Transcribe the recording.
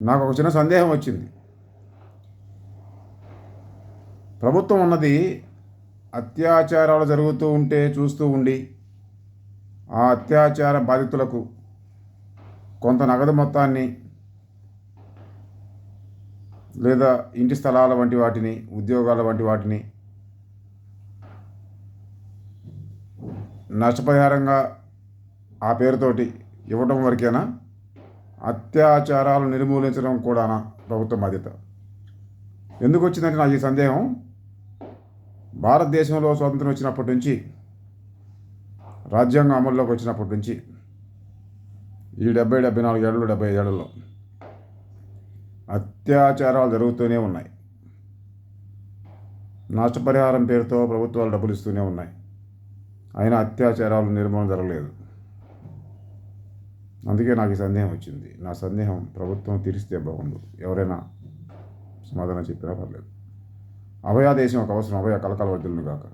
నాకు ఒక చిన్న సందేహం వచ్చింది. ప్రభుత్వం ఉన్నది అత్యాచారాలు జరుగుతూ ఉంటే చూస్తూ ఉండి, ఆ అత్యాచార బాధితులకు కొంత నగదు మొత్తాన్ని లేదా ఇంటి స్థలాల వంటి వాటిని, ఉద్యోగాల వంటి వాటిని నష్టపరిహారంగా ఆ పేరుతోటి ఇవ్వడం వరకేనా? అత్యాచారాలు నిర్మూలించడం కూడానా ప్రభుత్వ బాధ్యత? ఎందుకు వచ్చిందంటే నాకు ఈ సందేహం. భారతదేశంలో స్వాతంత్రం వచ్చినప్పటి నుంచి, రాజ్యాంగం అమల్లోకి వచ్చినప్పటి నుంచి ఈ 74 ఏళ్ళు 75 ఏళ్లలో అత్యాచారాలు జరుగుతూనే ఉన్నాయి. నష్టపరిహారం పేరుతో ప్రభుత్వాలు డబ్బులు ఇస్తూనే ఉన్నాయి. అయినా అత్యాచారాలు నిర్మూలన జరగలేదు. అందుకే నాకు ఈ సందేహం వచ్చింది. నా సందేహం ప్రభుత్వం తీరిస్తే బాగుండు. ఎవరైనా సమాధానం చెప్పినా పర్లేదు. అభయాదేశం ఒక అవసరం. అభయ కలకాల వద్దులను కాక.